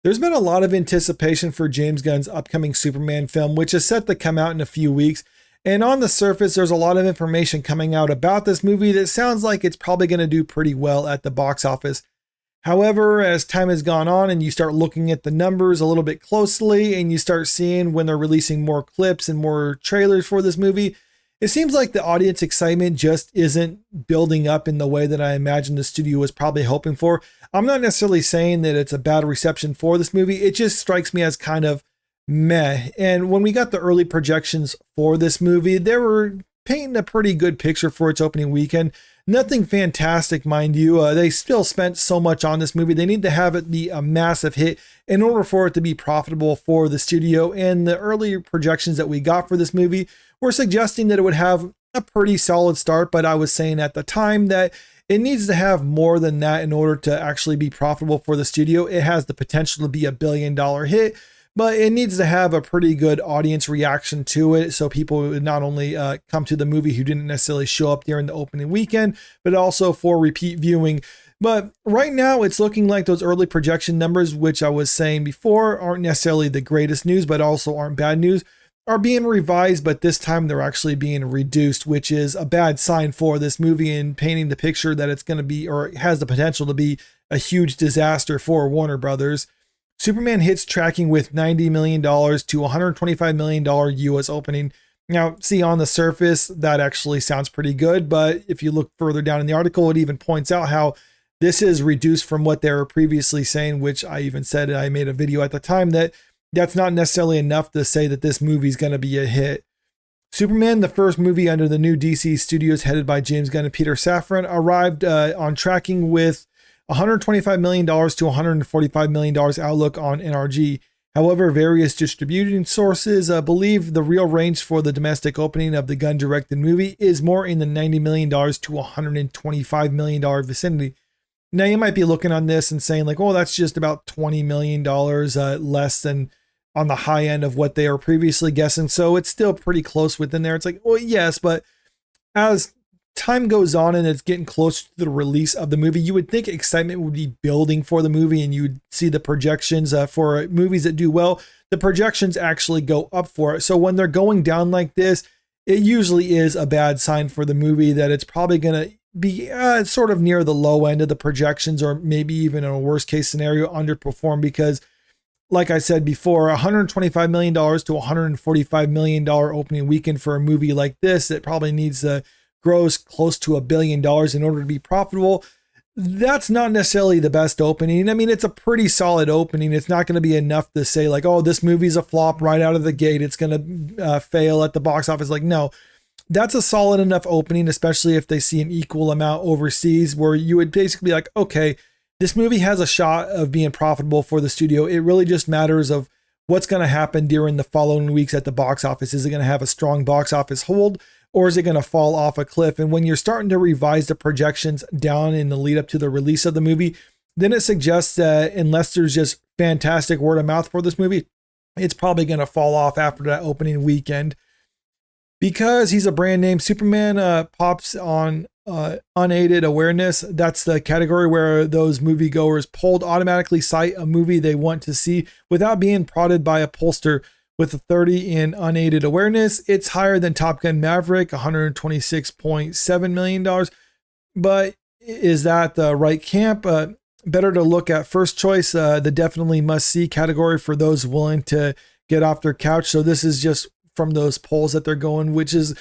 There's been a lot of anticipation for James Gunn's upcoming Superman film, which is set to come out in a few weeks. And on the surface, there's a lot of information coming out about this movie that sounds like it's probably going to do pretty well at the box office. However, as time has gone on and you start looking at the numbers a little bit closely and you start seeing when they're releasing more clips and more trailers for this movie, it seems like the audience excitement just isn't building up in the way that I imagine the studio was probably hoping for. I'm not necessarily saying that it's a bad reception for this movie. It just strikes me as kind of meh. And when we got the early projections for this movie, they were painting a pretty good picture for its opening weekend. Nothing fantastic, mind you. They still spent so much on this movie. They need to have it be a massive hit in order for it to be profitable for the studio. And the early projections that we got for this movie were suggesting that it would have a pretty solid start. But I was saying at the time that it needs to have more than that in order to actually be profitable for the studio. It has the potential to be a $1 billion hit, but it needs to have a pretty good audience reaction to it. So people would not only come to the movie who didn't necessarily show up during the opening weekend, but also for repeat viewing. But right now it's looking like those early projection numbers, which I was saying before, aren't necessarily the greatest news, but also aren't bad news, are being revised, but this time they're actually being reduced, which is a bad sign for this movie and painting the picture that it's going to be, or has the potential to be, a huge disaster for Warner Brothers. Superman hits tracking with $90 million to $125 million US opening. Now, see, on the surface, that actually sounds pretty good, but if you look further down in the article, it even points out how this is reduced from what they were previously saying, which I even said, I made a video at the time, that that's not necessarily enough to say that this movie is going to be a hit. Superman, the first movie under the new DC studios headed by James Gunn and Peter Safran, arrived on tracking with $125 million to $145 million outlook on NRG. However, various distributing sources believe the real range for the domestic opening of the Gunn-directed movie is more in the $90 million to $125 million vicinity. Now, you might be looking on this and saying like, oh, that's just about $20 million less than on the high end of what they were previously guessing. So it's still pretty close within there. It's like, well, yes, but as time goes on and it's getting closer to the release of the movie, you would think excitement would be building for the movie and you would see the projections for movies that do well. The projections actually go up for it. So when they're going down like this, it usually is a bad sign for the movie that it's probably going to be sort of near the low end of the projections, or maybe even in a worst case scenario underperform, because like I said before, $125 million to $145 million opening weekend for a movie like this, it probably needs to gross close to $1 billion in order to be profitable. That's not necessarily the best opening. I mean, it's a pretty solid opening. It's not going to be enough to say like, oh, this movie's a flop right out of the gate. It's going to fail at the box office. Like, no, that's a solid enough opening, especially if they see an equal amount overseas, where you would basically be like, okay, this movie has a shot of being profitable for the studio. It really just matters of what's going to happen during the following weeks at the box office. Is it going to have a strong box office hold, or is it going to fall off a cliff? And when you're starting to revise the projections down in the lead up to the release of the movie, then it suggests that unless there's just fantastic word of mouth for this movie, it's probably going to fall off after that opening weekend. Because he's a brand name, Superman pops on unaided awareness. That's the category where those moviegoers polled automatically cite a movie they want to see without being prodded by a pollster. With a 30 in unaided awareness, it's higher than Top Gun Maverick, $126.7 million. But is that the right camp? Better to look at first choice, the definitely must see category for those willing to get off their couch. So this is just from those polls that they're going, which is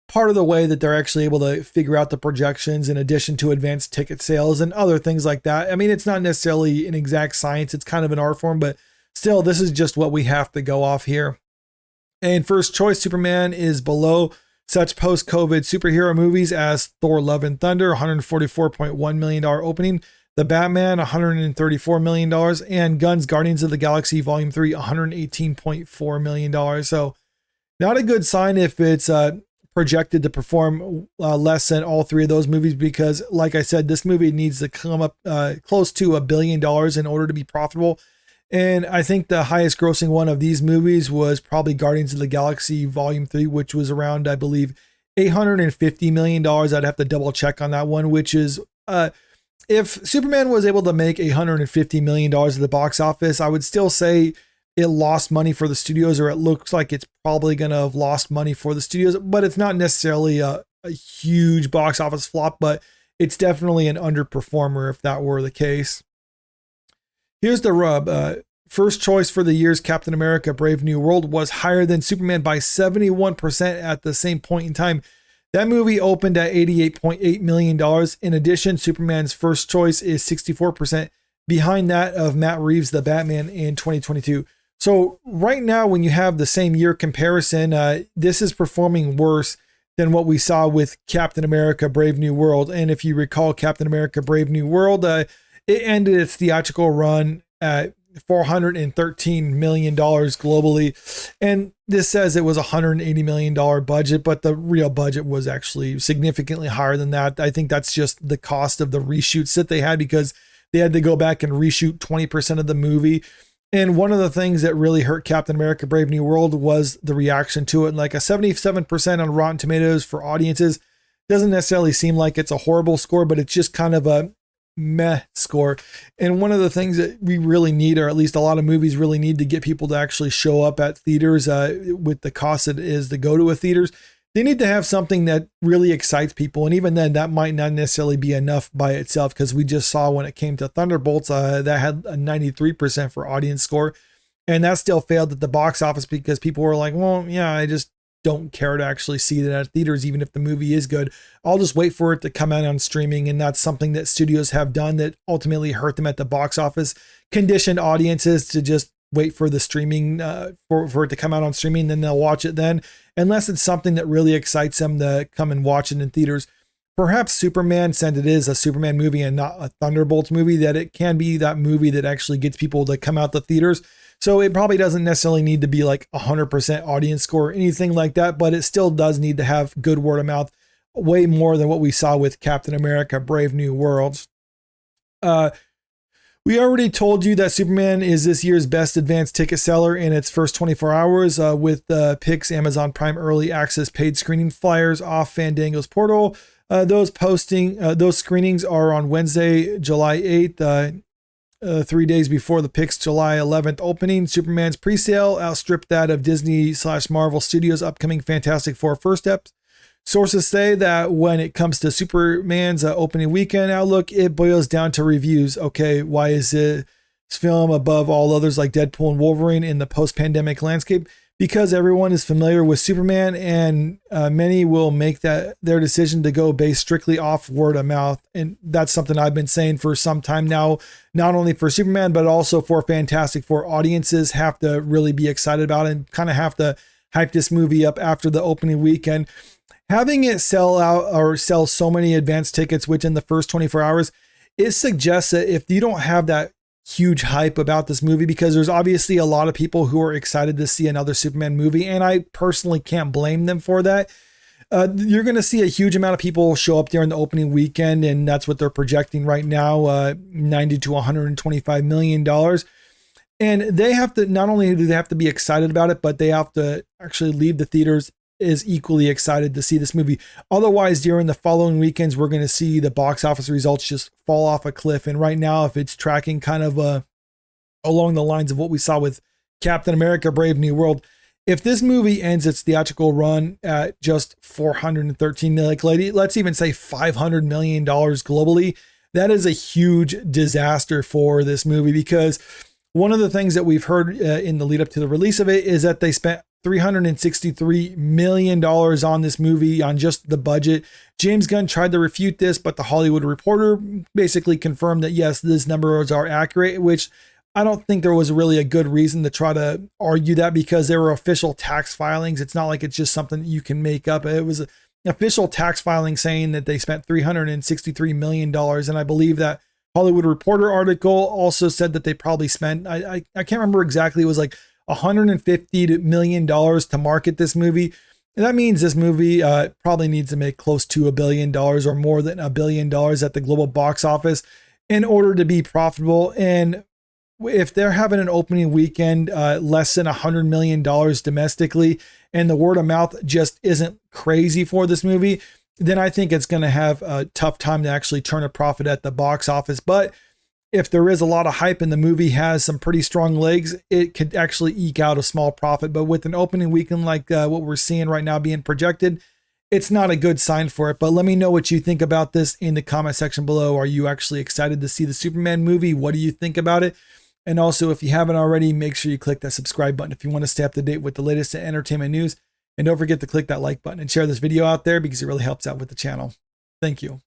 part of the way that they're actually able to figure out the projections in addition to advanced ticket sales and other things like that. I mean, it's not necessarily an exact science. It's kind of an art form, but still, this is just what we have to go off here. And first choice, Superman is below such post-COVID superhero movies as Thor: Love and Thunder, $144.1 million opening, The Batman, $134 million, and Gunn's Guardians of the Galaxy Volume 3, $118.4 million. So not a good sign if it's projected to perform less than all three of those movies, because like I said, this movie needs to come up close to $1 billion in order to be profitable. And I think the highest grossing one of these movies was probably Guardians of the Galaxy Volume 3, which was around, I believe, $850 million. I'd have to double check on that one, which is If Superman was able to make $150 million at the box office, I would still say it lost money for the studios, or it looks like it's probably going to have lost money for the studios, but it's not necessarily a huge box office flop, but it's definitely an underperformer if that were the case. Here's the rub. First choice for the year's Captain America Brave New World was higher than Superman by 71% at the same point in time. That movie opened at $88.8 million. In addition, Superman's first choice is 64% behind that of Matt Reeves' The Batman in 2022. So right now, when you have the same year comparison, this is performing worse than what we saw with Captain America Brave New World. And if you recall, Captain America Brave New World, it ended its theatrical run at $413 million globally. And this says it was a $180 million budget, but the real budget was actually significantly higher than that. I think that's just the cost of the reshoots that they had, because they had to go back and reshoot 20% of the movie. And one of the things that really hurt Captain America Brave New World was the reaction to it. And like a 77% on Rotten Tomatoes for audiences doesn't necessarily seem like it's a horrible score, but it's just kind of a meh score. And one of the things that we really need, or at least a lot of movies really need to get people to actually show up at theaters with the cost it is to go to a theaters, they need to have something that really excites people. And even then, that might not necessarily be enough by itself, because we just saw when it came to Thunderbolts, that had a 93% for audience score. And that still failed at the box office because people were like, well, yeah, I just don't care to actually see that at theaters, even if the movie is good. I'll just wait for it to come out on streaming. And that's something that studios have done that ultimately hurt them at the box office, conditioned audiences to just wait for the streaming, for it to come out on streaming, then they'll watch it then, unless it's something that really excites them to come and watch it in theaters. Perhaps Superman, since it is a Superman movie and not a Thunderbolts movie, that it can be that movie that actually gets people to come out the theaters. So it probably doesn't necessarily need to be like 100% audience score or anything like that, but it still does need to have good word of mouth, way more than what we saw with Captain America Brave New World. We already told you that Superman is this year's best advanced ticket seller in its first 24 hours with Pix Amazon Prime Early Access paid screening flyers off Fandango's portal. Those screenings are on Wednesday, July 8th, 3 days before the Pix July 11th opening. Superman's presale outstripped that of Disney/Marvel Studios' upcoming Fantastic Four first steps. Sources say that when it comes to Superman's opening weekend outlook, it boils down to reviews. Okay, why is this film above all others like Deadpool and Wolverine in the post-pandemic landscape? Because everyone is familiar with Superman, and many will make that their decision to go based strictly off word of mouth. And that's something I've been saying for some time now, not only for Superman, but also for Fantastic Four. Audiences have to really be excited about it and kind of have to hype this movie up after the opening weekend. Having it sell out or sell so many advanced tickets within the first 24 hours, it suggests that if you don't have that huge hype about this movie, because there's obviously a lot of people who are excited to see another Superman movie, and I personally can't blame them for that. You're going to see a huge amount of people show up there in the opening weekend, and that's what they're projecting right now, $90 to $125 million. And they have to, not only do they have to be excited about it, but they have to actually leave the theaters is equally excited to see this movie. Otherwise, during the following weekends, we're going to see the box office results just fall off a cliff. And right now, if it's tracking kind of along the lines of what we saw with Captain America Brave New World, if this movie ends its theatrical run at just $413 million, let's even say $500 million globally, that is a huge disaster for this movie, because one of the things that we've heard in the lead up to the release of it is that they spent $363 million on this movie, on just the budget. James Gunn tried to refute this, but the Hollywood Reporter basically confirmed that yes, these numbers are accurate, which I don't think there was really a good reason to try to argue that, because there were official tax filings. It's not like it's just something you can make up. It was an official tax filing saying that they spent $363 million. And I believe that Hollywood Reporter article also said that they probably spent, I can't remember exactly, it was like $150 million to market this movie. And that means this movie probably needs to make close to $1 billion or more than $1 billion at the global box office in order to be profitable. And if they're having an opening weekend less than $100 million domestically, and the word of mouth just isn't crazy for this movie, then I think it's going to have a tough time to actually turn a profit at the box office. But if there is a lot of hype and the movie has some pretty strong legs, it could actually eke out a small profit. But with an opening weekend like what we're seeing right now being projected, it's not a good sign for it. But let me know what you think about this in the comment section below. Are you actually excited to see the Superman movie? What do you think about it? And also, if you haven't already, make sure you click that subscribe button if you want to stay up to date with the latest entertainment news. And don't forget to click that like button and share this video out there because it really helps out with the channel. Thank you.